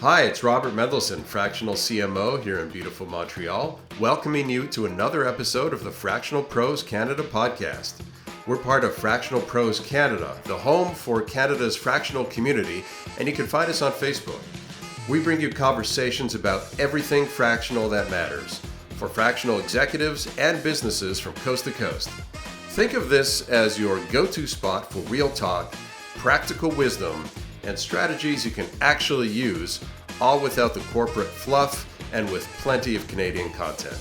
Hi, it's Robert Mendelson, Fractional CMO here in beautiful Montreal, welcoming you to another episode of the Fractional Pros Canada podcast. We're part of Fractional Pros Canada, the home for Canada's fractional community, and you can find us on Facebook. We bring you conversations about everything fractional that matters, for fractional executives and businesses from coast to coast. Think of this as your go-to spot for real talk, practical wisdom, and strategies you can actually use, all without the corporate fluff and with plenty of Canadian content.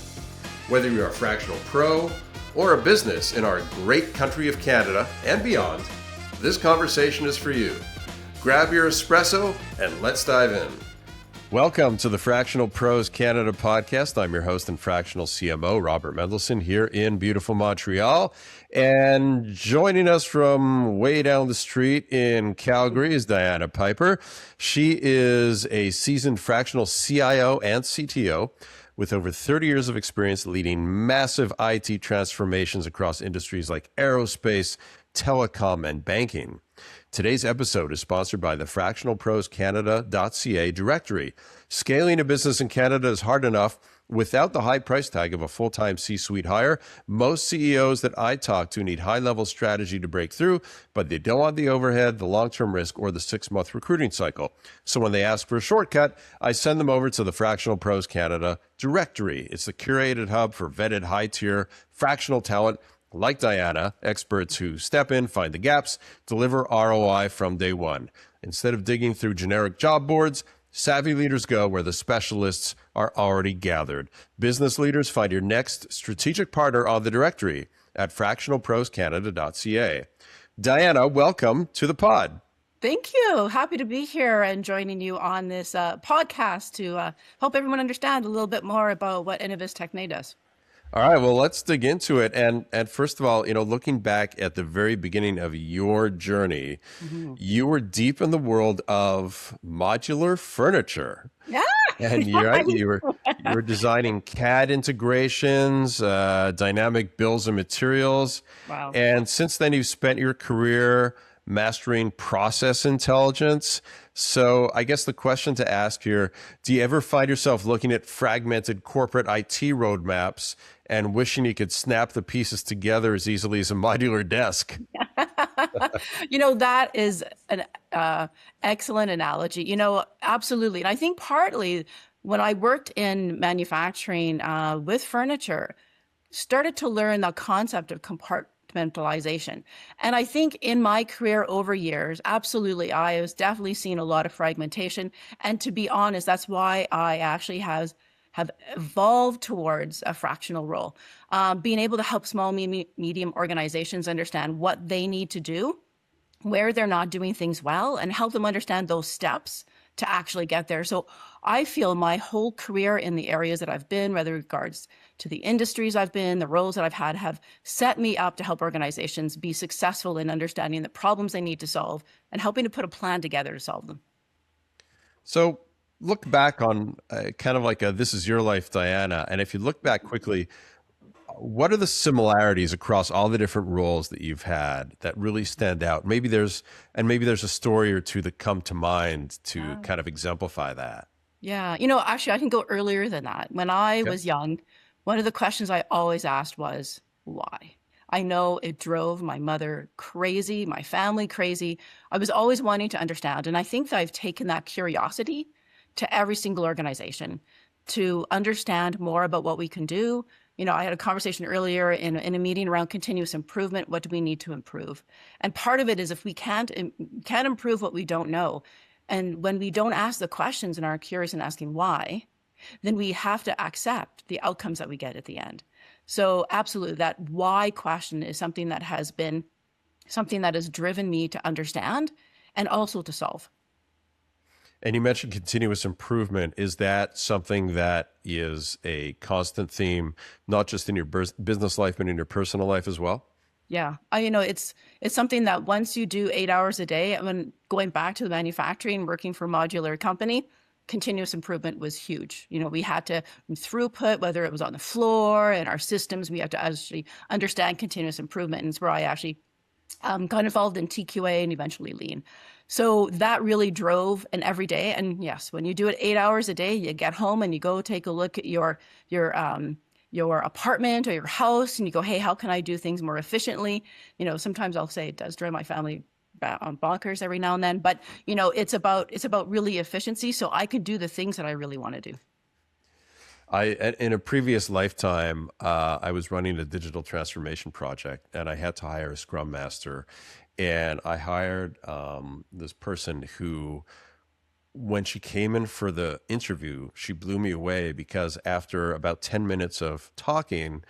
Whether you're a fractional pro or a business in our great country of Canada and beyond, this conversation is for you. Grab your espresso and let's dive in. Welcome to the Fractional Pros Canada podcast. I'm your host and fractional CMO, Robert Mendelson, here in beautiful Montreal. And joining us from way down the street in Calgary is Dianna Pieper. She is a seasoned fractional CIO and CTO with over 30 years of experience leading massive IT transformations across industries like aerospace, telecom, and banking. Today's episode is sponsored by the fractionalproscanada.ca directory. Scaling a business in Canada is hard enough without the high price tag of a full-time C-suite hire. Most CEOs that I talk to need high-level strategy to break through, but they don't want the overhead, the long-term risk, or the 6-month recruiting cycle. So when they ask for a shortcut, I send them over to the Fractional Pros Canada directory. It's the curated hub for vetted high-tier fractional talent like Dianna, experts who step in, find the gaps, deliver ROI from day one. Instead of digging through generic job boards, savvy leaders go where the specialists are already gathered. Business leaders, find your next strategic partner on the directory at fractionalproscanada.ca. Dianna, welcome to the pod. Thank you. Happy to be here and joining you on this podcast to help everyone understand a little bit more about what Innovis Techne does. All right, well, let's dig into it. And first of all, looking back at the very beginning of your journey, you were deep in the world of modular furniture. Yeah. And you were designing CAD integrations, dynamic bills of materials. Wow. And since then, you've spent your career mastering process intelligence. So I guess the question to ask here, do you ever find yourself looking at fragmented corporate IT roadmaps and wishing you could snap the pieces together as easily as a modular desk? That is an excellent analogy. Absolutely. And I think partly when I worked in manufacturing with furniture, started to learn the concept of compartmentalization. And I think in my career over years, absolutely, I was definitely seeing a lot of fragmentation. And to be honest, that's why I actually have evolved towards a fractional role, being able to help small, medium organizations understand what they need to do, where they're not doing things well, and help them understand those steps to actually get there. So I feel my whole career in the areas that I've been, whether it regards to the industries I've been, the roles that I've had, have set me up to help organizations be successful in understanding the problems they need to solve and helping to put a plan together to solve them. So look back on kind of like this is your life, Dianna. And if you look back quickly, what are the similarities across all the different roles that you've had that really stand out? Maybe there's a story or two that come to mind to kind of exemplify that. Yeah. Actually, I can go earlier than that. When I was young, one of the questions I always asked was, why? I know it drove my mother crazy, my family crazy. I was always wanting to understand. And I think that I've taken that curiosity to every single organization to understand more about what we can do. I had a conversation earlier in a meeting around continuous improvement. What do we need to improve? And part of it is if we can't improve what we don't know, and when we don't ask the questions and are curious and asking why, then we have to accept the outcomes that we get at the end. So absolutely, that why question is something that has driven me to understand and also to solve. And you mentioned continuous improvement. Is that something that is a constant theme, not just in your business life, but in your personal life as well? Yeah, it's something that once you do 8 hours a day, going back to the manufacturing, working for a modular company, continuous improvement was huge. We had to throughput, whether it was on the floor and our systems, we had to actually understand continuous improvement. And it's where I actually got involved in TQA and eventually Lean. So that really drove an everyday. And yes, when you do it 8 hours a day, you get home and you go take a look at your apartment or your house, and you go, hey, how can I do things more efficiently? Sometimes I'll say it does drive my family bonkers every now and then, but it's about really efficiency, so I can do the things that I really want to do. In a previous lifetime, I was running a digital transformation project, and I had to hire a Scrum Master. And I hired this person who, when she came in for the interview, she blew me away because after about 10 minutes of talking,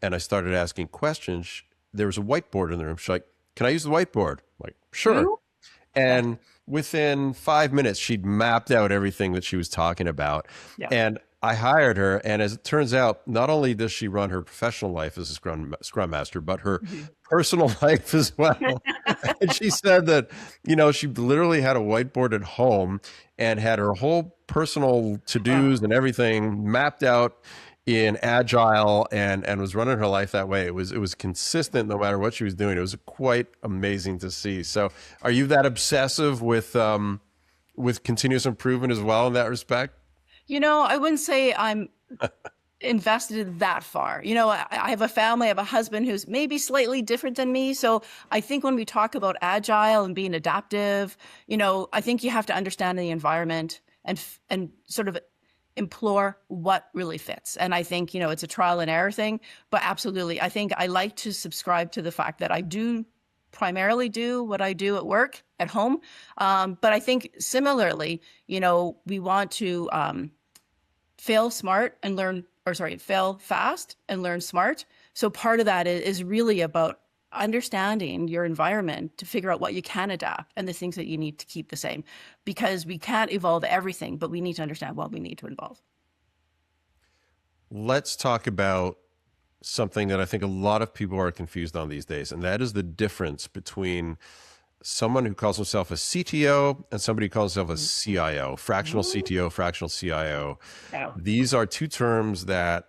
and I started asking questions, there was a whiteboard in the room. She's like, "Can I use the whiteboard?" I'm like, "Sure." You? And within 5 minutes, she'd mapped out everything that she was talking about. Yeah. And I hired her. And as it turns out, not only does she run her professional life as a Scrum Master, but her personal life as well. And she said that, she literally had a whiteboard at home and had her whole personal to-dos and everything mapped out in agile and was running her life that way. It was consistent no matter what she was doing. It was quite amazing to see. So are you that obsessive with continuous improvement as well in that respect? I wouldn't say I'm invested that far. I have a family, I have a husband who's maybe slightly different than me. So I think when we talk about agile and being adaptive, I think you have to understand the environment and sort of implore what really fits. And I think, it's a trial and error thing, but absolutely. I think I like to subscribe to the fact that I do primarily do what I do at work, at home. But I think similarly, we want to fail fast and learn smart. So part of that is really about understanding your environment to figure out what you can adapt and the things that you need to keep the same, because we can't evolve everything, but we need to understand what we need to evolve. Let's talk about something that I think a lot of people are confused on these days, and that is the difference between someone who calls himself a CTO and somebody who calls himself a CIO, fractional CTO, fractional CIO. Yeah. These are two terms that,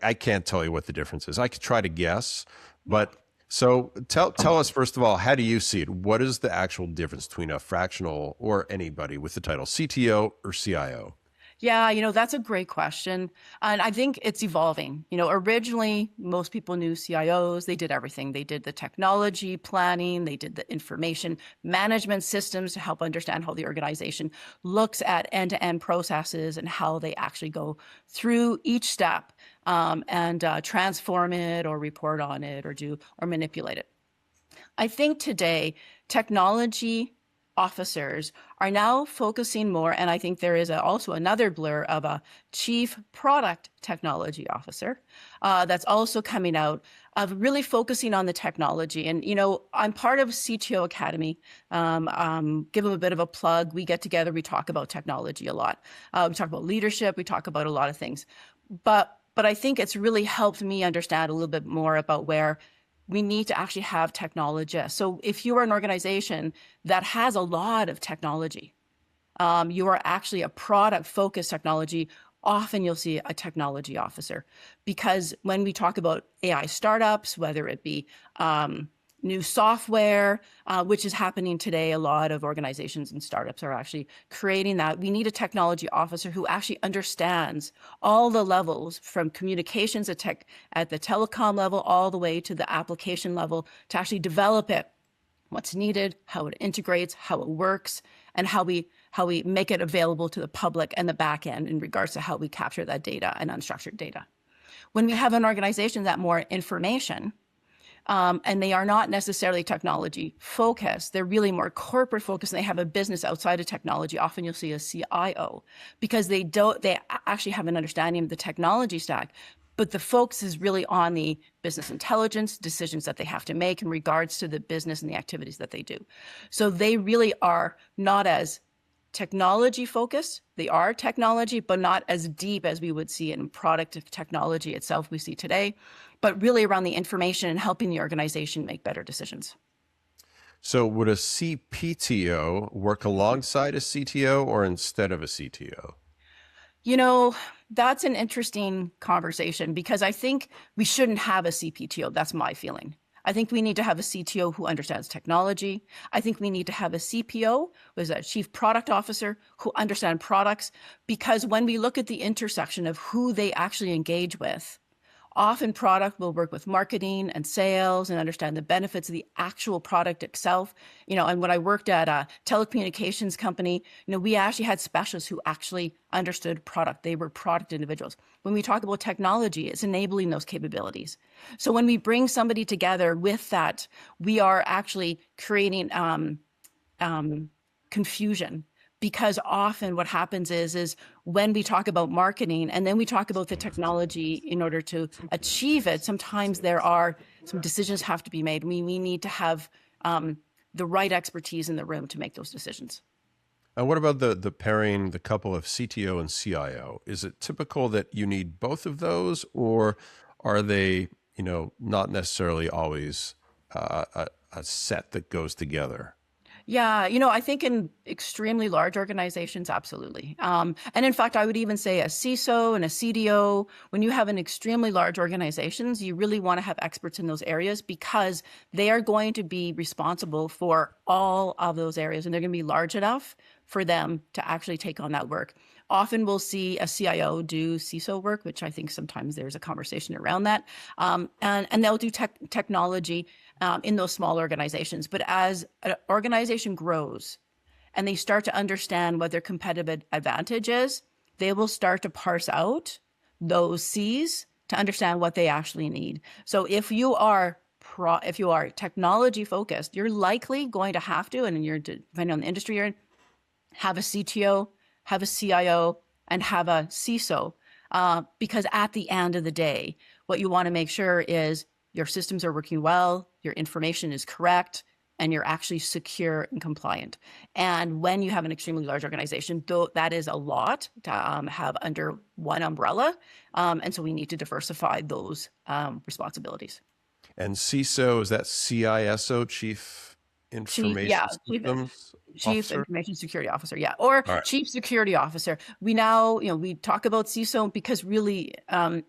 I can't tell you what the difference is. I could try to guess, but so tell us, first of all, how do you see it? What is the actual difference between a fractional or anybody with the title CTO or CIO? Yeah, that's a great question. And I think it's evolving. Originally, most people knew CIOs. They did everything. They did the technology planning. They did the information management systems to help understand how the organization looks at end-to-end processes and how they actually go through each step and transform it or report on it or manipulate it. I think today, technology officers are now focusing more, and I think there is also another blur of a chief product technology officer that's also coming out of really focusing on the technology. And, I'm part of CTO Academy. Give them a bit of a plug. We get together, we talk about technology a lot. We talk about leadership, we talk about a lot of things. But I think it's really helped me understand a little bit more about where we need to actually have technologists. So if you are an organization that has a lot of technology, you are actually a product-focused technology, often you'll see a technology officer. Because when we talk about AI startups, whether it be new software, which is happening today, a lot of organizations and startups are actually creating that. We need a technology officer who actually understands all the levels, from communications at the telecom level all the way to the application level, to actually develop it, what's needed, how it integrates, how it works, and how we make it available to the public and the back end in regards to how we capture that data and unstructured data. When we have an organization that more information, and they are not necessarily technology focused, they're really more corporate focused, and they have a business outside of technology. Often you'll see a CIO, because they actually have an understanding of the technology stack, but the focus is really on the business intelligence decisions that they have to make in regards to the business and the activities that they do. So they really are not as technology focused. They are technology, but not as deep as we would see in product technology itself we see today, but really around the information and helping the organization make better decisions. So would a CPTO work alongside a CTO or instead of a CTO? That's an interesting conversation, because I think we shouldn't have a CPTO. That's my feeling. I think we need to have a CTO who understands technology. I think we need to have a CPO, who is a chief product officer, who understands products, because when we look at the intersection of who they actually engage with, often product will work with marketing and sales and understand the benefits of the actual product itself. And when I worked at a telecommunications company, we actually had specialists who actually understood product. They were product individuals. When we talk about technology, it's enabling those capabilities. So when we bring somebody together with that, we are actually creating confusion. Because often what happens is when we talk about marketing and then we talk about the technology in order to achieve it, sometimes there are some decisions have to be made. We need to have the right expertise in the room to make those decisions. And what about the pairing, the couple of CTO and CIO? Is it typical that you need both of those, or are they, not necessarily always a set that goes together? Yeah, I think in extremely large organizations, absolutely. And in fact, I would even say a CISO and a CDO, when you have an extremely large organizations, you really want to have experts in those areas because they are going to be responsible for all of those areas and they're going to be large enough for them to actually take on that work. Often we'll see a CIO do CISO work, which I think sometimes there's a conversation around that. And they'll do technology in those small organizations. But as an organization grows and they start to understand what their competitive advantage is, they will start to parse out those C's to understand what they actually need. So if you are technology focused, you're likely going to have to, and you're depending on the industry you're in, have a CTO, have a CIO, and have a CISO. Because at the end of the day, what you want to make sure is your systems are working well, your information is correct, and you're actually secure and compliant. And when you have an extremely large organization, though that is a lot to have under one umbrella. And so we need to diversify those responsibilities. And CISO, is that CISO, Chief Information Systems Chief Officer? Information Security Officer, yeah, or All right. Chief Security Officer. We now, we talk about CISO because really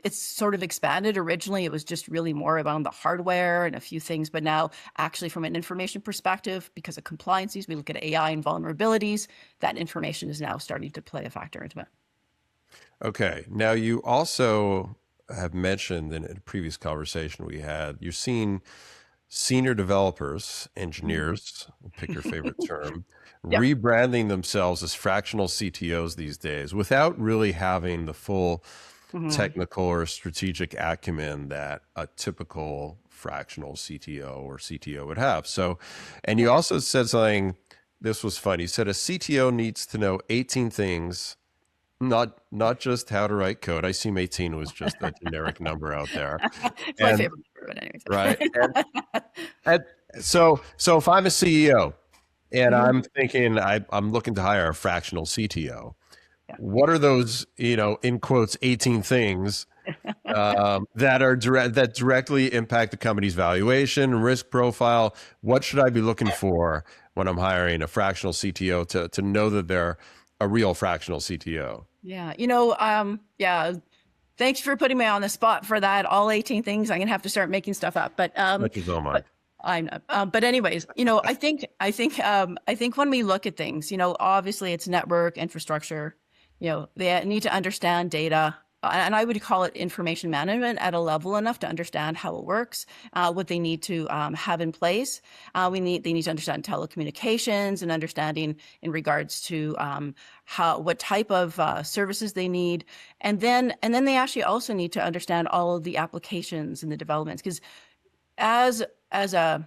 it's sort of expanded. Originally, it was just really more about the hardware and a few things, but now actually from an information perspective, because of compliances, we look at AI and vulnerabilities, that information is now starting to play a factor into it. Okay. Now, you also have mentioned in a previous conversation we had, you've seen senior developers, engineers, pick your favorite term, Yep. rebranding themselves as fractional CTOs these days without really having the full technical or strategic acumen that a typical fractional CTO or CTO would have. So, and you also said something, this was fun. You said a CTO needs to know 18 things, not just how to write code. I assume 18 was just a generic number out there. It's my favorite number, but anyways. Right. And so if I'm a CEO and I'm thinking I'm looking to hire a fractional CTO, what are those, in quotes, 18 things that directly impact the company's valuation, risk profile? What should I be looking for when I'm hiring a fractional CTO to know that they're a real fractional CTO? Yeah. Thanks for putting me on the spot for that. All 18 things. I'm gonna have to start making stuff up. But I'm not. But anyways, I think when we look at things, obviously it's network infrastructure. They need to understand data. And I would call it information management at a level enough to understand how it works, what they need to have in place. They need to understand telecommunications and understanding in regards to what type of services they need, and then they actually also need to understand all of the applications and the developments, because as a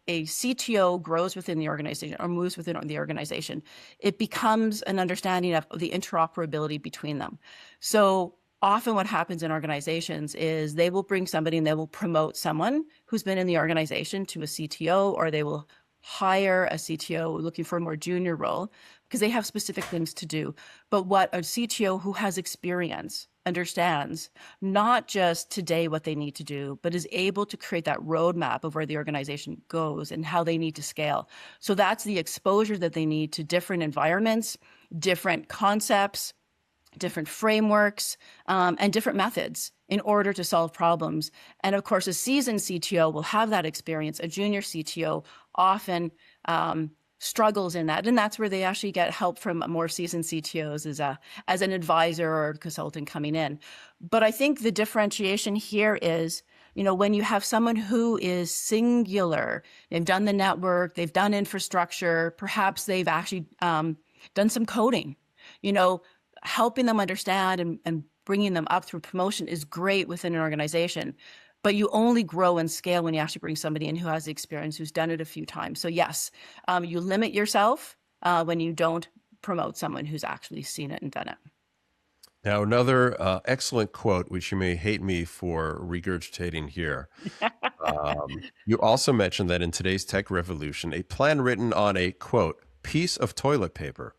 CTO grows within the organization or moves within the organization, it becomes an understanding of the interoperability between them. So often what happens in organizations is they will bring somebody and they will promote someone who's been in the organization to a CTO, or they will hire a CTO looking for a more junior role because they have specific things to do. But what a CTO who has experience understands, not just today what they need to do, but is able to create that roadmap of where the organization goes and how they need to scale. So that's the exposure that they need to different environments, different concepts, different frameworks, and different methods in order to solve problems. And of course, a seasoned CTO will have that experience. A junior CTO often struggles in that. And that's where they actually get help from more seasoned CTOs as an advisor or consultant coming in. But I think the differentiation here is, when you have someone who is singular, they've done the network, they've done infrastructure, perhaps they've actually done some coding, helping them understand and bringing them up through promotion is great within an organization. But you only grow and scale when you actually bring somebody in who has the experience, who's done it a few times. So yes, you limit yourself when you don't promote someone who's actually seen it and done it. Now, another excellent quote, which you may hate me for regurgitating here. You also mentioned that in today's tech revolution, a plan written on a, quote, piece of toilet paper,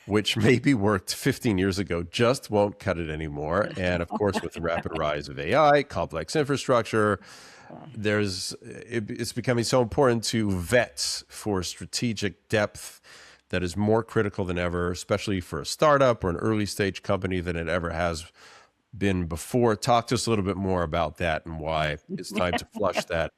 which maybe worked 15 years ago, just won't cut it anymore. And of course, with the rapid rise of AI, complex infrastructure, it's becoming so important to vet for strategic depth that is more critical than ever, especially for a startup or an early stage company than it ever has been before. Talk to us a little bit more about that and why it's time to flush that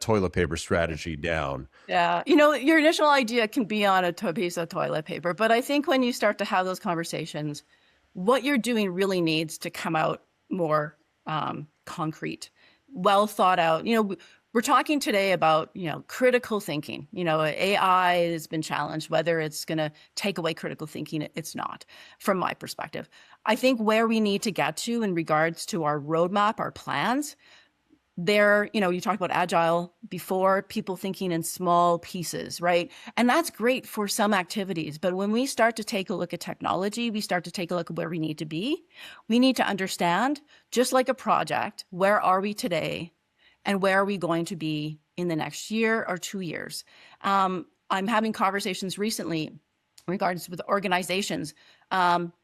toilet paper strategy down. Yeah. Your initial idea can be on a piece of toilet paper, but I think when you start to have those conversations, what you're doing really needs to come out more concrete, well thought out. We're talking today about, critical thinking. AI has been challenged, whether it's going to take away critical thinking. It's not, from my perspective. I think where we need to get to in regards to our roadmap, our plans, you talked about agile before, people thinking in small pieces, right? And that's great for some activities. But when we start to take a look at technology, we start to take a look at where we need to be. We need to understand, just like a project, where are we today? And where are we going to be in the next year or 2 years? I'm having conversations recently in regards with organizations.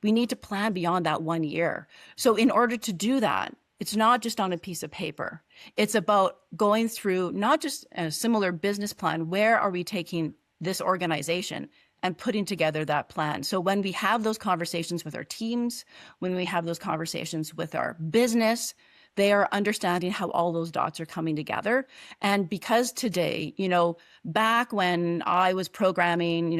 We need to plan beyond that 1 year. So in order to do that, it's not just on a piece of paper. It's about going through not just a similar business plan. Where are we taking this organization and putting together that plan? So when we have those conversations with our teams, when we have those conversations with our business, they are understanding how all those dots are coming together. And because today, back when I was programming,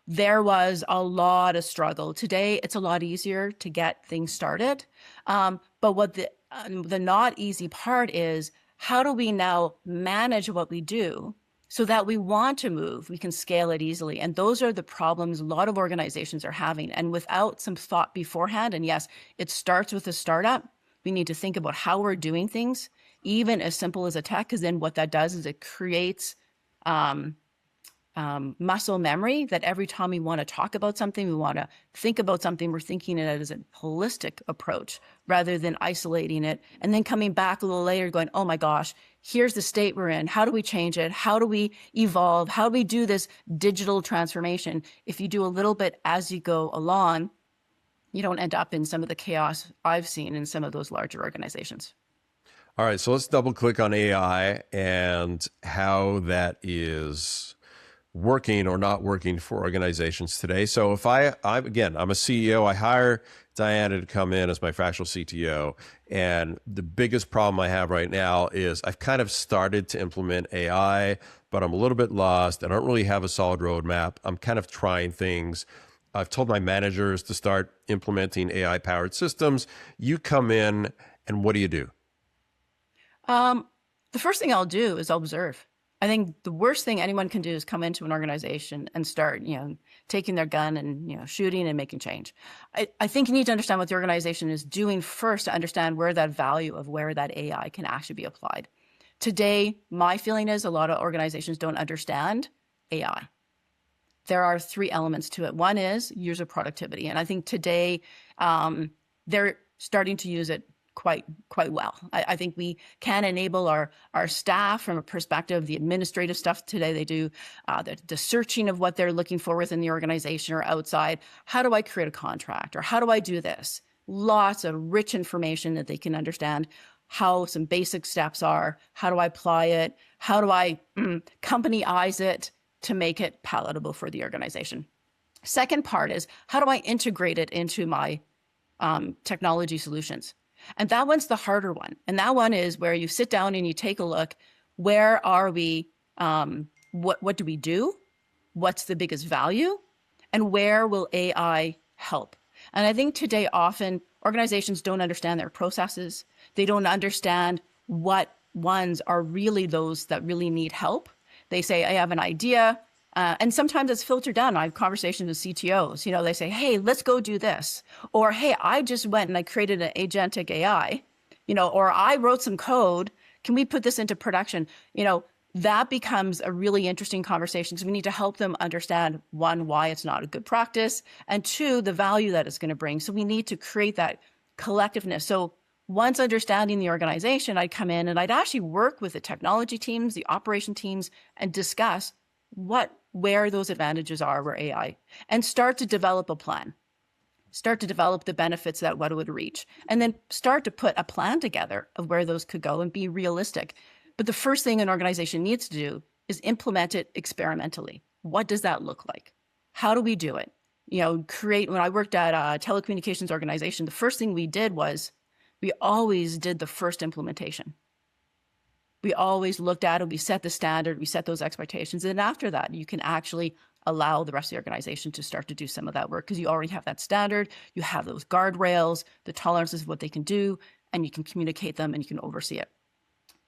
there was a lot of struggle. Today, it's a lot easier to get things started. But what the not easy part is, how do we now manage what we do so that we want to move, we can scale it easily? And those are the problems a lot of organizations are having. And without some thought beforehand, and yes, it starts with a startup, we need to think about how we're doing things, even as simple as a tech, because then what that does is it creates muscle memory that every time we want to talk about something, we want to think about something, we're thinking it as a holistic approach rather than isolating it and then coming back a little later going, oh my gosh, here's the state we're in. How do we change it? How do we evolve? How do we do this digital transformation? If you do a little bit as you go along, you don't end up in some of the chaos I've seen in some of those larger organizations. All right, so let's double click on AI and how that is working or not working for organizations today. So if I'm a CEO, I hire Dianna to come in as my fractional CTO. And the biggest problem I have right now is I've kind of started to implement AI, but I'm a little bit lost. I don't really have a solid roadmap. I'm kind of trying things. I've told my managers to start implementing AI powered systems. You come in and what do you do? The first thing I'll do is I'll observe. I think the worst thing anyone can do is come into an organization and start, taking their gun and, shooting and making change. I think you need to understand what the organization is doing first to understand where that value of where that AI can actually be applied. Today, my feeling is a lot of organizations don't understand AI. There are 3 elements to it. One is user productivity. And I think today they're starting to use it quite well. I think we can enable our staff from a perspective of the administrative stuff today they do, the searching of what they're looking for within the organization or outside. How do I create a contract or how do I do this? Lots of rich information that they can understand how some basic steps are. How do I apply it? How do I company-ize it to make it palatable for the organization? Second part is, how do I integrate it into my technology solutions? And that one's the harder one. And that one is where you sit down and you take a look, where are we? What do we do? What's the biggest value? And where will AI help? And I think today often organizations don't understand their processes. They don't understand what ones are really those that really need help. They say, I have an idea. And sometimes it's filtered down. I have conversations with CTOs. They say, hey, let's go do this. Or, hey, I just went and I created an agentic AI, or I wrote some code. Can we put this into production? That becomes a really interesting conversation. So we need to help them understand, one, why it's not a good practice, and two, the value that it's going to bring. So we need to create that collectiveness. So once understanding the organization, I'd come in and I'd actually work with the technology teams, the operation teams, and discuss where those advantages are for AI, and start to develop a plan. Start to develop the benefits that what it would reach, and then start to put a plan together of where those could go and be realistic. But the first thing an organization needs to do is implement it experimentally. What does that look like? How do we do it? When I worked at a telecommunications organization, the first thing we did was we always did the first implementation. We always looked at it, we set the standard, we set those expectations. And after that, you can actually allow the rest of the organization to start to do some of that work because you already have that standard, you have those guardrails, the tolerances of what they can do, and you can communicate them and you can oversee it.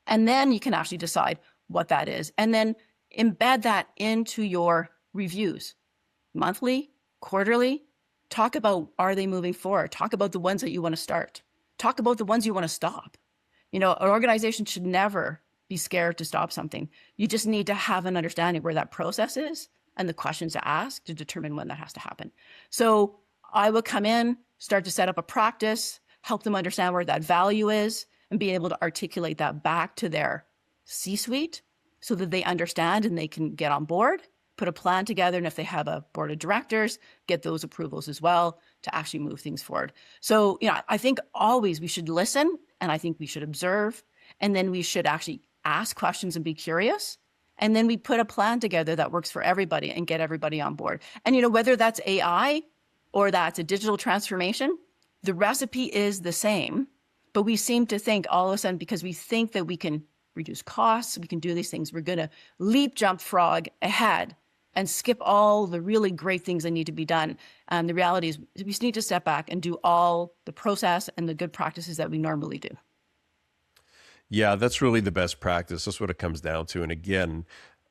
And then you can actually decide what that is. And then embed that into your reviews, monthly, quarterly. Talk about, are they moving forward? Talk about the ones that you want to start. Talk about the ones you want to stop. An organization should never be scared to stop something. You just need to have an understanding where that process is and the questions to ask to determine when that has to happen. So I would come in, start to set up a practice, help them understand where that value is, and be able to articulate that back to their C-suite so that they understand and they can get on board, put a plan together, and if they have a board of directors, get those approvals as well to actually move things forward. So, I think always we should listen, and I think we should observe, and then we should actually ask questions and be curious. And then we put a plan together that works for everybody and get everybody on board. And, whether that's AI or that's a digital transformation, the recipe is the same. But we seem to think all of a sudden, because we think that we can reduce costs, we can do these things, we're going to leap, jump, frog ahead and skip all the really great things that need to be done. And the reality is we just need to step back and do all the process and the good practices that we normally do. Yeah, that's really the best practice. That's what it comes down to. And again,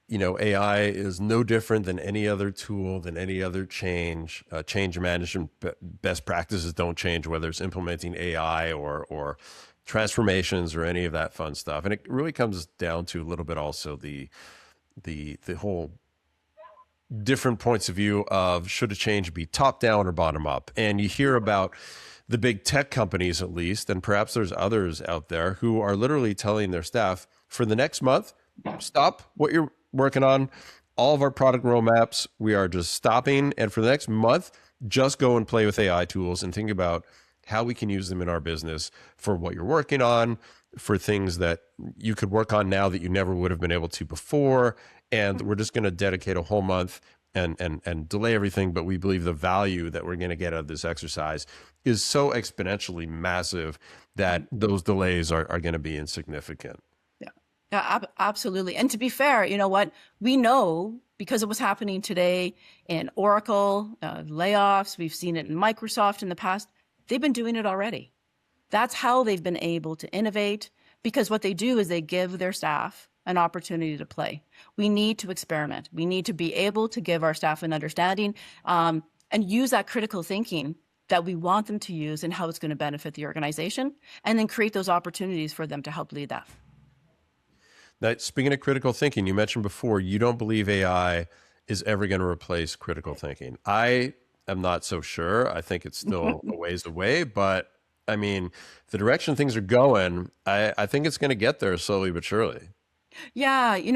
AI is no different than any other tool, than any other change. Change management best practices don't change, whether it's implementing AI or transformations or any of that fun stuff. And it really comes down to a little bit also the whole different points of view of should a change be top down or bottom up. And you hear about the big tech companies, at least, and perhaps there's others out there who are literally telling their staff, for the next month, stop what you're working on. All of our product roadmaps, we are just stopping. And for the next month, just go and play with AI tools and think about how we can use them in our business for what you're working on, for things that you could work on now that you never would have been able to before. And we're just going to dedicate a whole month and delay everything. But we believe the value that we're going to get out of this exercise is so exponentially massive that those delays are going to be insignificant. Yeah, absolutely. And to be fair, you know what? We know because of what's happening today in Oracle, layoffs, we've seen it in Microsoft in the past, they've been doing it already. That's how they've been able to innovate, because what they do is they give their staff an opportunity to play. We need to experiment. We need to be able to give our staff an understanding and use that critical thinking that we want them to use and how it's going to benefit the organization, and then create those opportunities for them to help lead that. Now, speaking of critical thinking, you mentioned before, you don't believe AI is ever going to replace critical thinking. I am not so sure. I think it's still a ways away, but I mean, the direction things are going, I think it's going to get there slowly but surely. Yeah, it's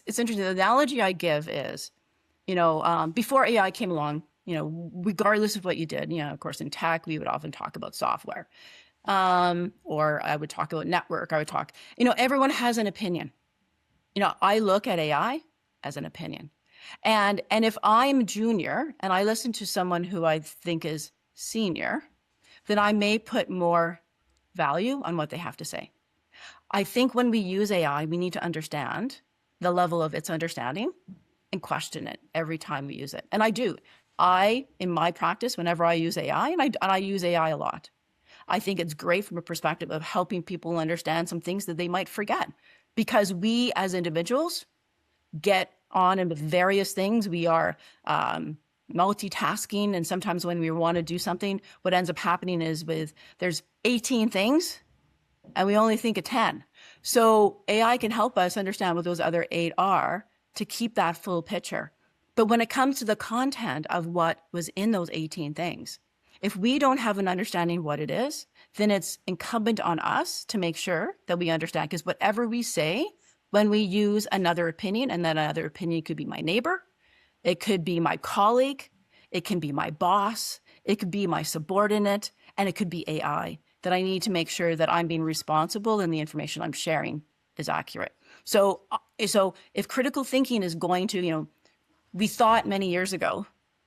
interesting. The analogy I give is, before AI came along, regardless of what you did, of course, in tech, we would often talk about software. Or I would talk about network. I would talk, everyone has an opinion. I look at AI as an opinion. And if I'm junior and I listen to someone who I think is senior, then I may put more value on what they have to say. I think when we use AI, we need to understand the level of its understanding and question it every time we use it. And I do. In my practice, whenever I use AI, and I use AI a lot, I think it's great from a perspective of helping people understand some things that they might forget. Because we as individuals get on in various things. We are multitasking. And sometimes when we want to do something, what ends up happening is there's 18 things and we only think of 10. So AI can help us understand what those other 8 are to keep that full picture. But when it comes to the content of what was in those 18 things, if we don't have an understanding what it is, then it's incumbent on us to make sure that we understand. Because whatever we say, when we use another opinion, and that another opinion could be my neighbor, it could be my colleague, it can be my boss, it could be my subordinate, and it could be AI, that I need to make sure that I'm being responsible and the information I'm sharing is accurate. So if critical thinking is going to, we thought many years ago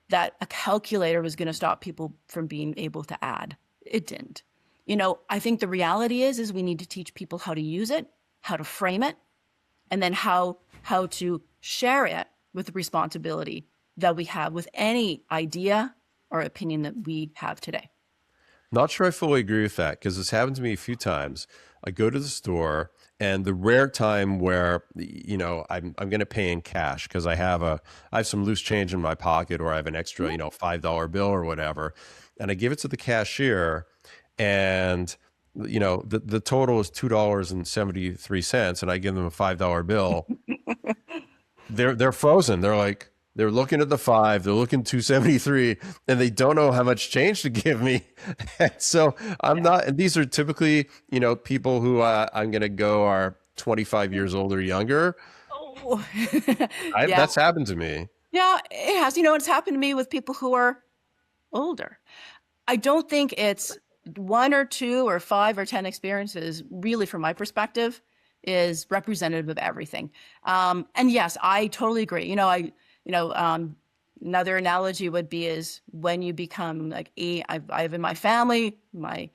that a calculator was going to stop people from being able to add. It didn't. I think the reality is we need to teach people how to use it, how to frame it, and then how to share it with the responsibility that we have with any idea or opinion that we have today. Not sure I fully agree with that, because this happened to me a few times. I go to the store, and the rare time where I'm going to pay in cash because I have some loose change in my pocket, or I have an extra $5 bill or whatever, and I give it to the cashier, and the total is $2.73, and I give them a $5 bill. They're frozen. They're looking at the 5, they're looking 273, and they don't know how much change to give me. And so I'm not, and these are typically, people who I'm going to go are 25 years old or younger. Oh, That's happened to me. Yeah, it has. It's happened to me with people who are older. I don't think it's 1 or 2 or 5 or 10 experiences, really, from my perspective, is representative of everything. And yes, I totally agree. Another analogy would be is when you become like I have in my family, my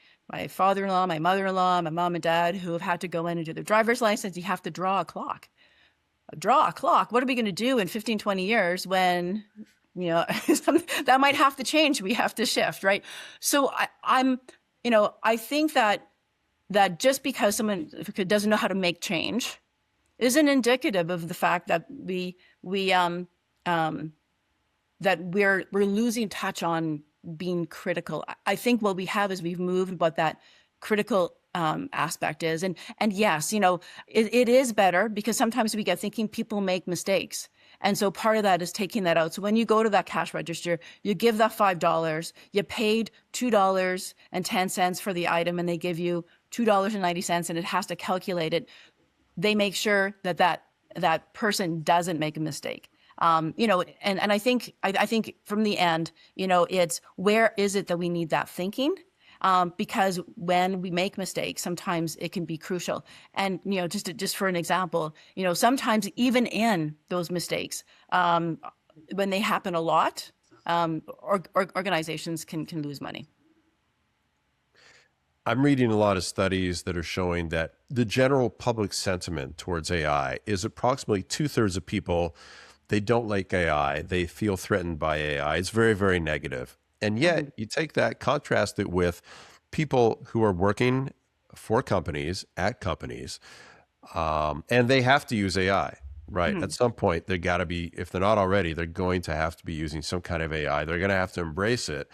father-in-law, my mother-in-law, my mom and dad, who have had to go in and do their driver's license. You have to draw a clock. What are we going to do in 15, 20 years when, that might have to change. We have to shift, right? So I think that just because someone doesn't know how to make change isn't indicative of the fact that that we're losing touch on being critical. I think what we have is we've moved what that critical aspect is. And yes, it is better because sometimes we get thinking people make mistakes. And so part of that is taking that out. So when you go to that cash register, you give that $5, you paid $2.10 for the item, and they give you $2.90, and it has to calculate it. They make sure that person doesn't make a mistake. And I think from the end, it's where is it that we need that thinking? Because when we make mistakes, sometimes it can be crucial. And, just for an example, sometimes even in those mistakes, when they happen a lot, organizations can lose money. I'm reading a lot of studies that are showing that the general public sentiment towards AI is approximately 2/3 of people, they don't like AI. They feel threatened by AI. It's very, very negative. And yet you take that, contrast it with people who are working for companies, at companies, and they have to use AI, right? At some point, they got to be, if they're not already, they're going to have to be using some kind of AI. They're going to have to embrace it.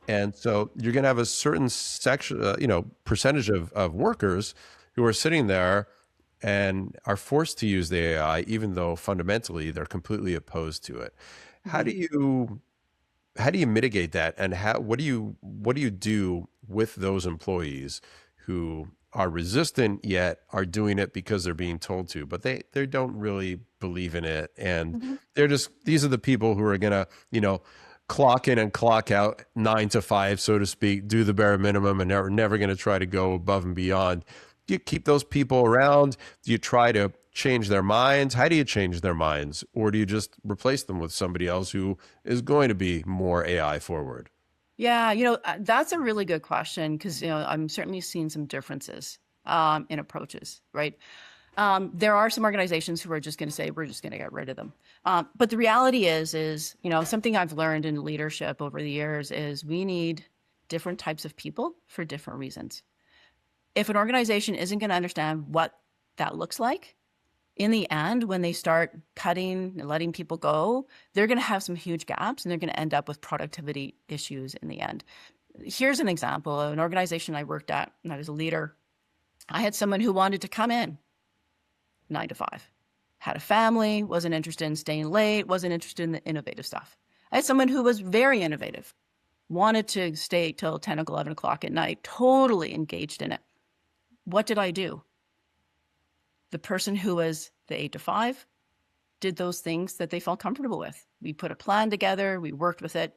And so you're going to have a certain section, percentage of workers who are sitting there and are forced to use the AI, even though fundamentally they're completely opposed to it. How do you mitigate that, and what do you do with those employees who are resistant yet are doing it because they're being told to, but they don't really believe in it, and these are the people who are going to clock in and clock out 9 to 5, so to speak, do the bare minimum, and are never going to try to go above and beyond. Do you keep those people around? Do you try to change their minds? How do you change their minds? Or do you just replace them with somebody else who is going to be more AI forward? Yeah, that's a really good question because, I'm certainly seeing some differences in approaches, right? There are some organizations who are just going to say, we're just going to get rid of them. But the reality is, something I've learned in leadership over the years is we need different types of people for different reasons. If an organization isn't going to understand what that looks like, in the end, when they start cutting and letting people go, they're going to have some huge gaps and they're going to end up with productivity issues in the end. Here's an example of an organization I worked at when I was a leader. I had someone who wanted to come in 9 to 5, had a family, wasn't interested in staying late, wasn't interested in the innovative stuff. I had someone who was very innovative, wanted to stay till 10 or 11 o'clock at night, totally engaged in it. What did I do? The person who was the 8 to 5 did those things that they felt comfortable with. We put a plan together, we worked with it.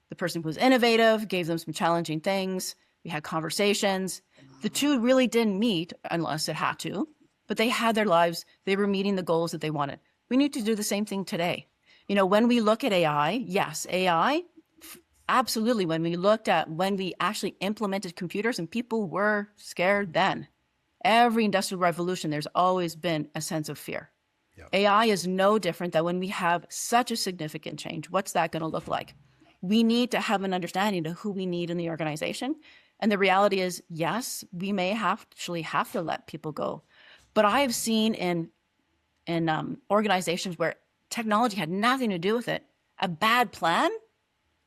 The person who was innovative gave them some challenging things. We had conversations. The two really didn't meet unless it had to, but they had their lives. They were meeting the goals that they wanted. We need to do the same thing today. When we look at AI, yes, AI, absolutely. When we actually implemented computers and people were scared then. Every industrial revolution, there's always been a sense of fear. Yep. AI is no different than when we have such a significant change. What's that going to look like? We need to have an understanding of who we need in the organization. And the reality is, yes, we may actually have to let people go. But I have seen in organizations where technology had nothing to do with it, a bad plan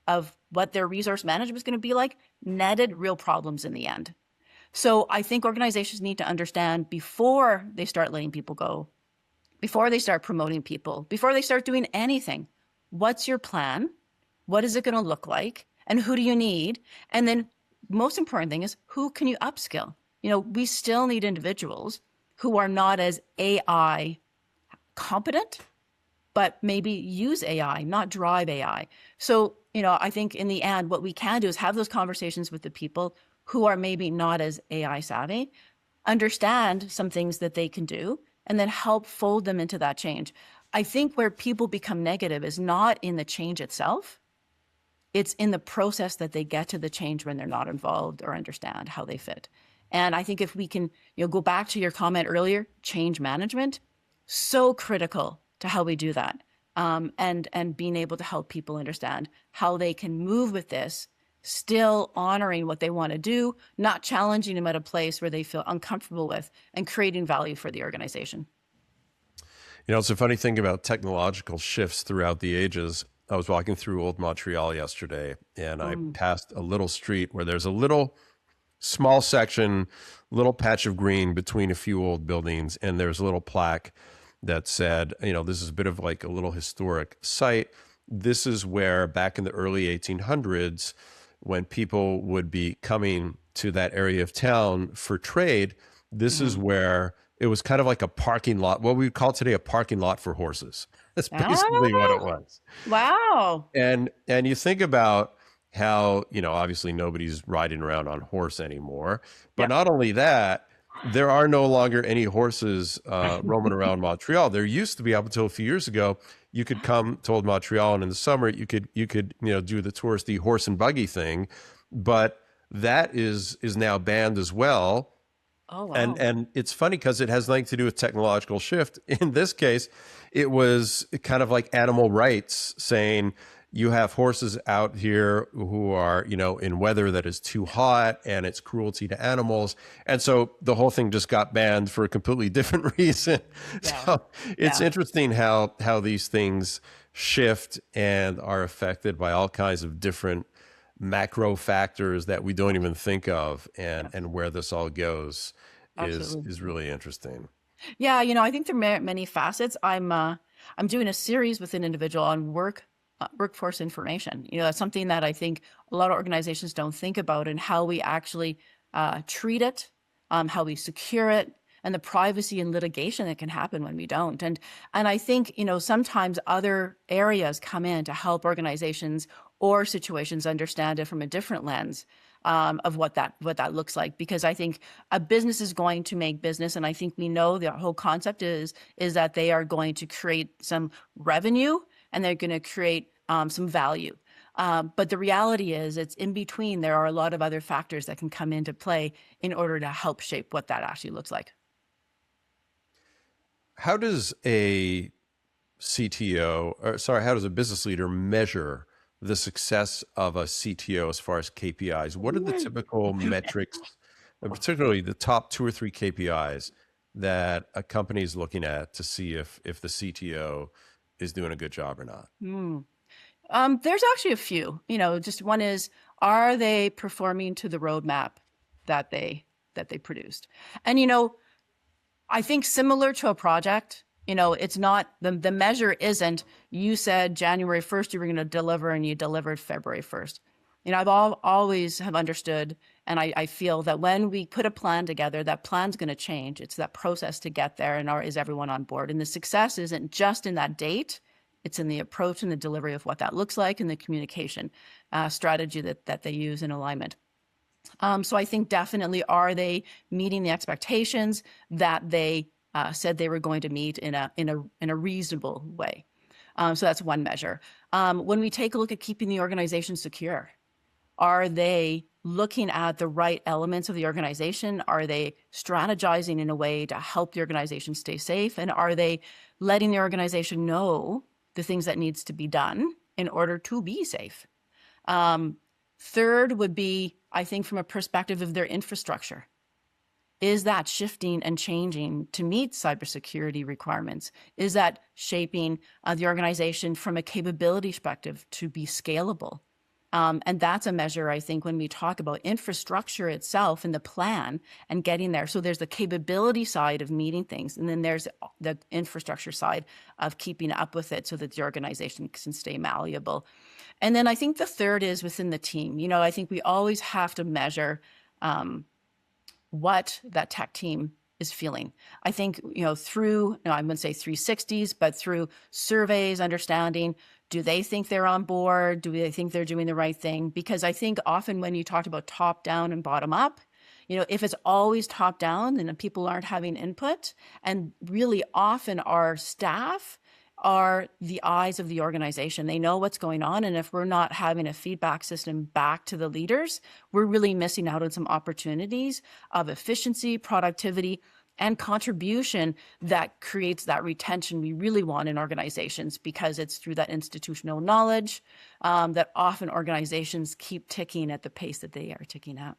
of what their resource management is going to be like netted real problems in the end. So I think organizations need to understand before they start letting people go, before they start promoting people, before they start doing anything, what's your plan? What is it going to look like? And who do you need? And then most important thing is, who can you upskill? We still need individuals who are not as AI competent, but maybe use AI, not drive AI. So, I think in the end, what we can do is have those conversations with the people who are maybe not as AI savvy, understand some things that they can do, and then help fold them into that change. I think where people become negative is not in the change itself. It's in the process that they get to the change when they're not involved or understand how they fit. And I think if we can, go back to your comment earlier, change management, so critical to how we do that. And being able to help people understand how they can move with this, still honoring what they want to do, not challenging them at a place where they feel uncomfortable with, and creating value for the organization. It's a funny thing about technological shifts throughout the ages. I was walking through Old Montreal yesterday, and I passed a little street where there's a little small section, little patch of green between a few old buildings, and there's a little plaque that said, this is a bit of like a little historic site. This is where back in the early 1800s, when people would be coming to that area of town for trade, this is where it was kind of like a parking lot, what we would call today a parking lot for horses. That's basically what it was. Wow. And you think about how, obviously nobody's riding around on horse anymore, but not only that, there are no longer any horses roaming around Montreal. There used to be, up until a few years ago, you could come to Old Montreal, and in the summer you could do the touristy horse and buggy thing, but that is now banned as well. Oh, wow. And it's funny because it has nothing to do with technological shift. In this case, it was kind of like animal rights, saying you have horses out here who are, in weather that is too hot, and it's cruelty to animals. And so the whole thing just got banned for a completely different reason. Yeah. So it's interesting how these things shift and are affected by all kinds of different macro factors that we don't even think of, and where this all goes is really interesting. Yeah, I think there are many facets. I'm doing a series with an individual on workforce information. That's something that I think a lot of organizations don't think about, and how we actually treat it, how we secure it, and the privacy and litigation that can happen when we don't. And I think, sometimes other areas come in to help organizations or situations understand it from a different lens of what that looks like. Because I think a business is going to make business, and I think we know the whole concept is that they are going to create some revenue and they're going to create some value. But the reality is, it's in between. There are a lot of other factors that can come into play in order to help shape what that actually looks like. How does a CTO, or sorry, how does a business leader measure the success of a CTO as far as KPIs? What are the typical metrics, and particularly the top 2 or 3 KPIs that a company is looking at to see if the CTO is doing a good job or not? There's actually a few. Just one is, are they performing to the roadmap that they produced? And I think similar to a project, it's not the measure isn't you said January 1st you were going to deliver and you delivered February 1st. I've always have understood, and I feel that when we put a plan together, that plan's going to change. It's that process to get there, and is everyone on board? And the success isn't just in that date. It's in the approach and the delivery of what that looks like and the communication strategy that they use in alignment. So I think definitely, are they meeting the expectations that they said they were going to meet in a reasonable way? So that's one measure. When we take a look at keeping the organization secure, are they looking at the right elements of the organization? Are they strategizing in a way to help the organization stay safe? And are they letting the organization know the things that needs to be done in order to be safe? Third would be, I think, from a perspective of their infrastructure. Is that shifting and changing to meet cybersecurity requirements? Is that shaping the organization from a capability perspective to be scalable? And that's a measure, I think, when we talk about infrastructure itself and the plan and getting there. So there's the capability side of meeting things, and then there's the infrastructure side of keeping up with it so that the organization can stay malleable. And then I think the third is within the team. I think we always have to measure what that tech team is feeling. I think, through, I wouldn't say 360s, but through surveys, understanding, do they think they're on board? Do they think they're doing the right thing? Because I think often when you talked about top down and bottom up, if it's always top down, then people aren't having input. And really often our staff are the eyes of the organization. They know what's going on. And if we're not having a feedback system back to the leaders, we're really missing out on some opportunities of efficiency, productivity, and contribution that creates that retention we really want in organizations, because it's through that institutional knowledge that often organizations keep ticking at the pace that they are ticking at.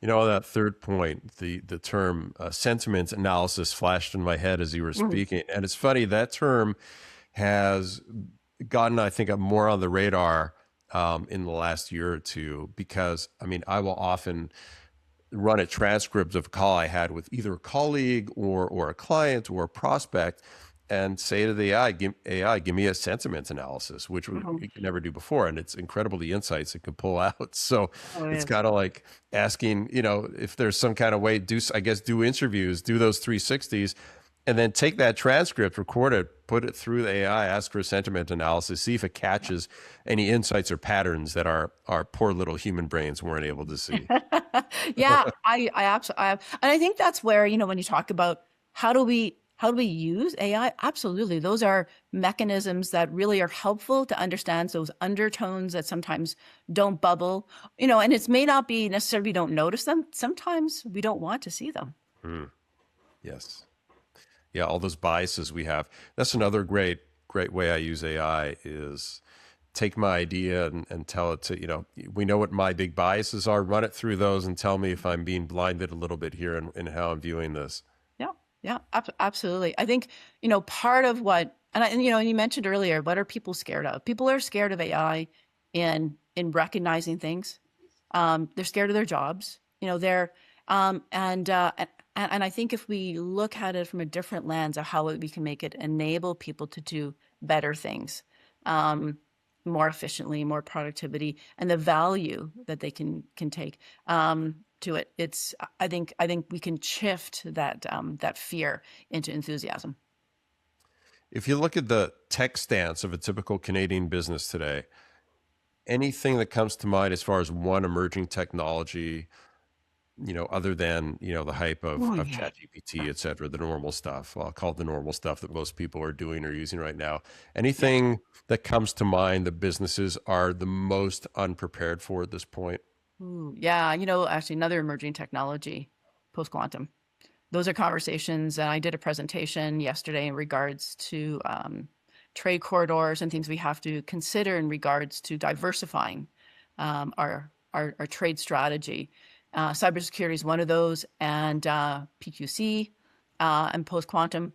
On that third point, the term sentiment analysis flashed in my head as you were speaking. And it's funny, that term has gotten, I think, more on the radar in the last year or two, because, I will often run a transcript of a call I had with either a colleague or a client or a prospect, and say to the AI, give me a sentiment analysis, which we could never do before. And it's incredible the insights it can pull out. So it's kind of like asking, if there's some kind of way, do interviews, do those 360s, and then take that transcript, record it, put it through the AI, ask for a sentiment analysis, see if it catches any insights or patterns that our poor little human brains weren't able to see. Yeah, I absolutely, and I think that's where, when you talk about how do we use AI? Absolutely. Those are mechanisms that really are helpful to understand those undertones that sometimes don't bubble, and it may not be necessarily we don't notice them. Sometimes we don't want to see them. Yes. Yeah, all those biases we have. That's another great way I use AI is take my idea and tell it to, we know what my big biases are, run it through those and tell me if I'm being blinded a little bit here in how I'm viewing this. Yeah, absolutely. I think, part of what, and you mentioned earlier, what are people scared of? People are scared of AI in recognizing things. They're scared of their jobs. And I think if we look at it from a different lens of how we can make it enable people to do better things, more efficiently, more productivity, and the value that they can take. to it. I think we can shift that fear into enthusiasm. If you look at the tech stance of a typical Canadian business today, anything that comes to mind as far as one emerging technology, other than, the hype Oh of yeah. ChatGPT, et cetera, the normal stuff, well, I'll call it the normal stuff that most people are doing or using right now. Yeah. Anything that comes to mind that businesses are the most unprepared for at this point? Ooh, yeah. Actually, another emerging technology, post quantum. Those are conversations. And I did a presentation yesterday in regards to trade corridors and things we have to consider in regards to diversifying our trade strategy. Cybersecurity is one of those, and PQC and post quantum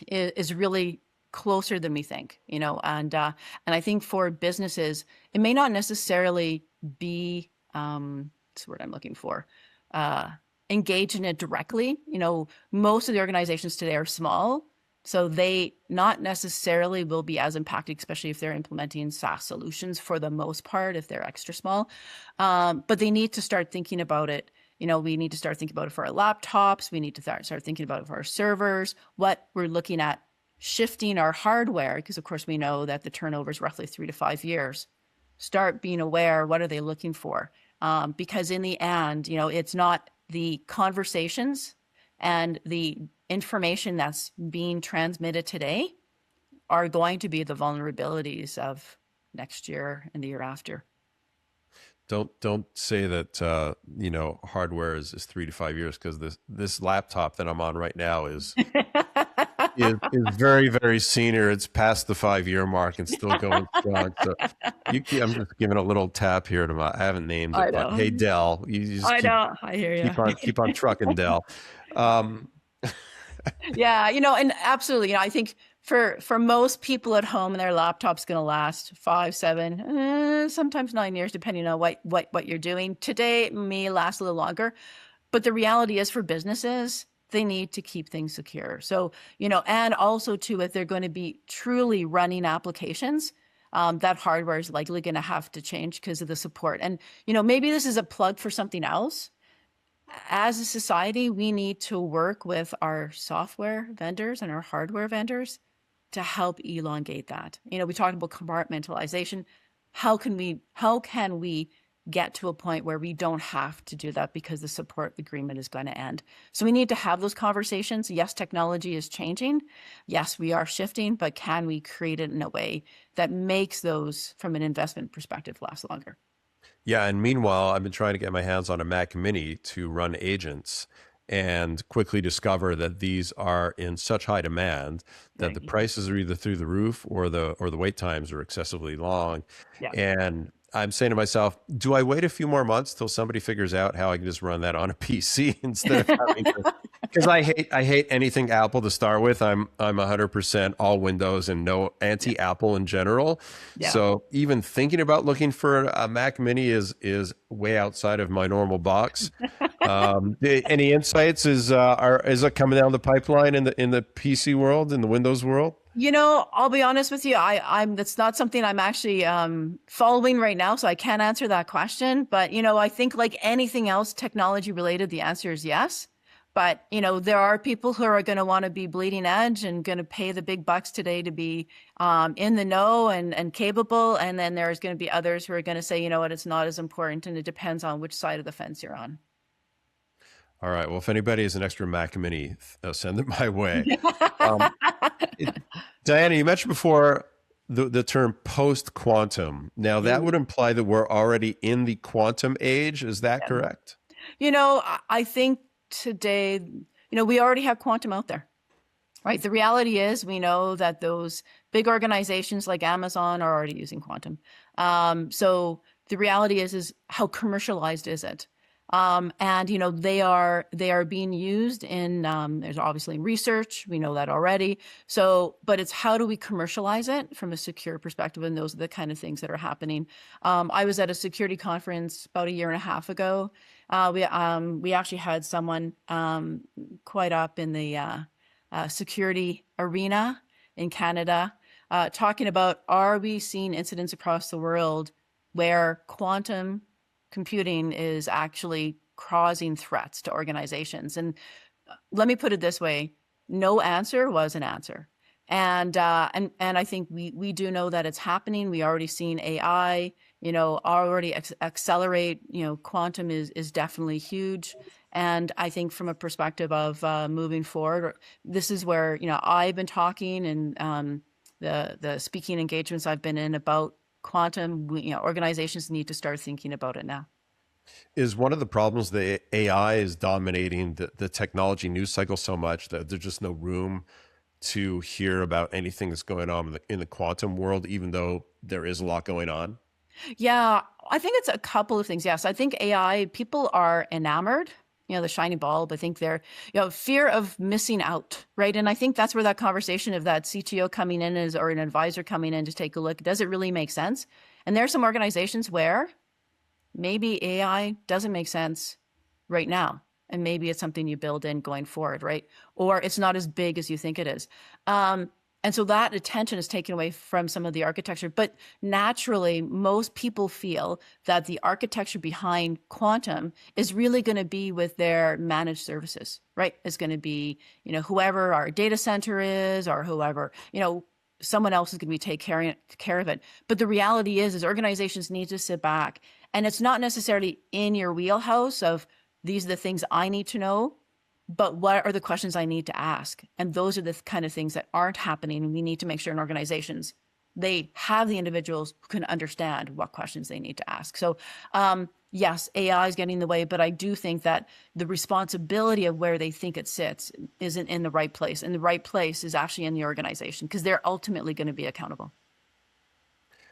is really closer than we think. And I think for businesses, it may not necessarily be what's the word I'm looking for. Engage in it directly. Most of the organizations today are small, so they not necessarily will be as impacted, especially if they're implementing SaaS solutions for the most part, if they're extra small. But they need to start thinking about it. We need to start thinking about it for our laptops. We need to start thinking about it for our servers, what we're looking at shifting our hardware, because of course we know that the turnover is roughly 3 to 5 years. Start being aware, what are they looking for? Because in the end, it's not the conversations and the information that's being transmitted today are going to be the vulnerabilities of next year and the year after. Don't say that hardware is 3 to 5 years, because this laptop that I'm on right now is very, very senior. It's past the 5 year mark and still going strong. So I'm just giving a little tap here to I haven't named I it, but know. hey, Dell, you just I keep know. I hear you. keep on trucking, Dell. Um, Yeah, and absolutely, I think for most people at home, their laptop's going to last 5, 7, sometimes 9 years, depending on what you're doing. Today, it may last a little longer, but the reality is for businesses, they need to keep things secure. So, and also too, if they're going to be truly running applications, that hardware is likely going to have to change because of the support. And, maybe this is a plug for something else. As a society, we need to work with our software vendors and our hardware vendors to help elongate that. We talked about compartmentalization. How can we get to a point where we don't have to do that because the support agreement is going to end? So we need to have those conversations. Yes, technology is changing. Yes, we are shifting, but can we create it in a way that makes those, from an investment perspective, last longer? Yeah, and meanwhile, I've been trying to get my hands on a Mac Mini to run agents, and quickly discover that these are in such high demand that the Right. prices are either through the roof, or the wait times are excessively long. Yeah. And I'm saying to myself, do I wait a few more months till somebody figures out how I can just run that on a PC instead of having to? Because I hate anything Apple to start with. I'm 100% all Windows and no anti-Apple in general. Yeah. So even thinking about looking for a Mac Mini is way outside of my normal box. Any insights? Is it coming down the pipeline in the PC world, in the Windows world? I'll be honest with you. I'm that's not something I'm actually following right now, so I can't answer that question. But I think like anything else technology related, the answer is yes. But there are people who are going to want to be bleeding edge and going to pay the big bucks today to be in the know and capable. And then there's going to be others who are going to say, you know what, it's not as important, and it depends on which side of the fence you're on. All right. Well, if anybody has an extra Mac Mini, send it my way. Um, Dianna, you mentioned before the term post-quantum. Now, that would imply that we're already in the quantum age. Is that correct? I think today, we already have quantum out there, right? The reality is we know that those big organizations like Amazon are already using quantum. So the reality is how commercialized is it? And they are being used in there's obviously research, we know that already. So, but it's how do we commercialize it from a secure perspective, and those are the kind of things that are happening. I was at a security conference about a year and a half ago. We actually had someone quite up in the security arena in Canada talking about, are we seeing incidents across the world where quantum computing is actually causing threats to organizations. And let me put it this way, no answer was an answer. And I think we do know that it's happening. We already seen AI, already accelerate. Quantum is definitely huge. And I think from a perspective of moving forward, this is where I've been talking and the speaking engagements I've been in about quantum. Organizations need to start thinking about it now. Is one of the problems that AI is dominating the technology news cycle so much that there's just no room to hear about anything that's going on in the quantum world, even though there is a lot going on? Yeah, I think it's a couple of things. Yes, I think AI, people are enamored, the shiny bulb. I think they're, fear of missing out, right? And I think that's where that conversation of that CTO coming in or an advisor coming in to take a look, does it really make sense? And there are some organizations where maybe AI doesn't make sense right now. And maybe it's something you build in going forward, right? Or it's not as big as you think it is. And so that attention is taken away from some of the architecture. But naturally, most people feel that the architecture behind quantum is really going to be with their managed services, right? It's going to be, whoever our data center is or whoever, someone else is going to be taking care of it. But the reality is organizations need to sit back. And it's not necessarily in your wheelhouse of, these are the things I need to know, but what are the questions I need to ask? And those are the kind of things that aren't happening. We need to make sure in organizations, they have the individuals who can understand what questions they need to ask. So yes, AI is getting in the way, but I do think that the responsibility of where they think it sits isn't in the right place. And the right place is actually in the organization because they're ultimately going to be accountable.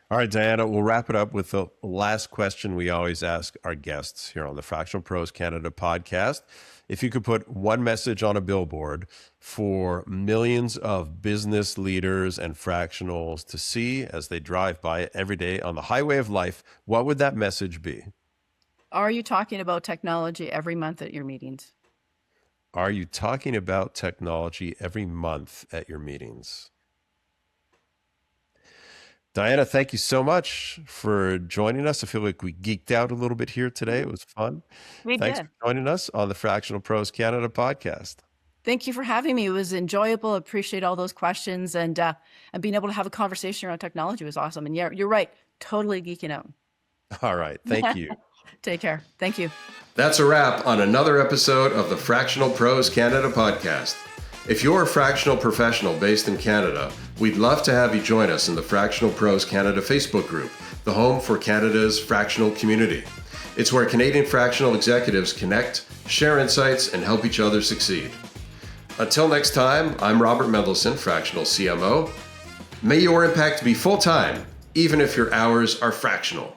All right, Dianna, we'll wrap it up with the last question we always ask our guests here on the Fractional Pros Canada podcast. If you could put one message on a billboard for millions of business leaders and fractionals to see as they drive by it every day on the highway of life, what would that message be? Are you talking about technology every month at your meetings? Are you talking about technology every month at your meetings? Dianna, thank you so much for joining us. I feel like we geeked out a little bit here today. It was fun. Thanks for joining us on the Fractional Pros Canada podcast. Thank you for having me. It was enjoyable. Appreciate all those questions and being able to have a conversation around technology was awesome. And yeah, you're right. Totally geeking out. All right. Thank you. Take care. Thank you. That's a wrap on another episode of the Fractional Pros Canada podcast. If you're a fractional professional based in Canada, we'd love to have you join us in the Fractional Pros Canada Facebook group, the home for Canada's fractional community. It's where Canadian fractional executives connect, share insights, and help each other succeed. Until next time, I'm Robert Mendelson, Fractional CMO. May your impact be full-time, even if your hours are fractional.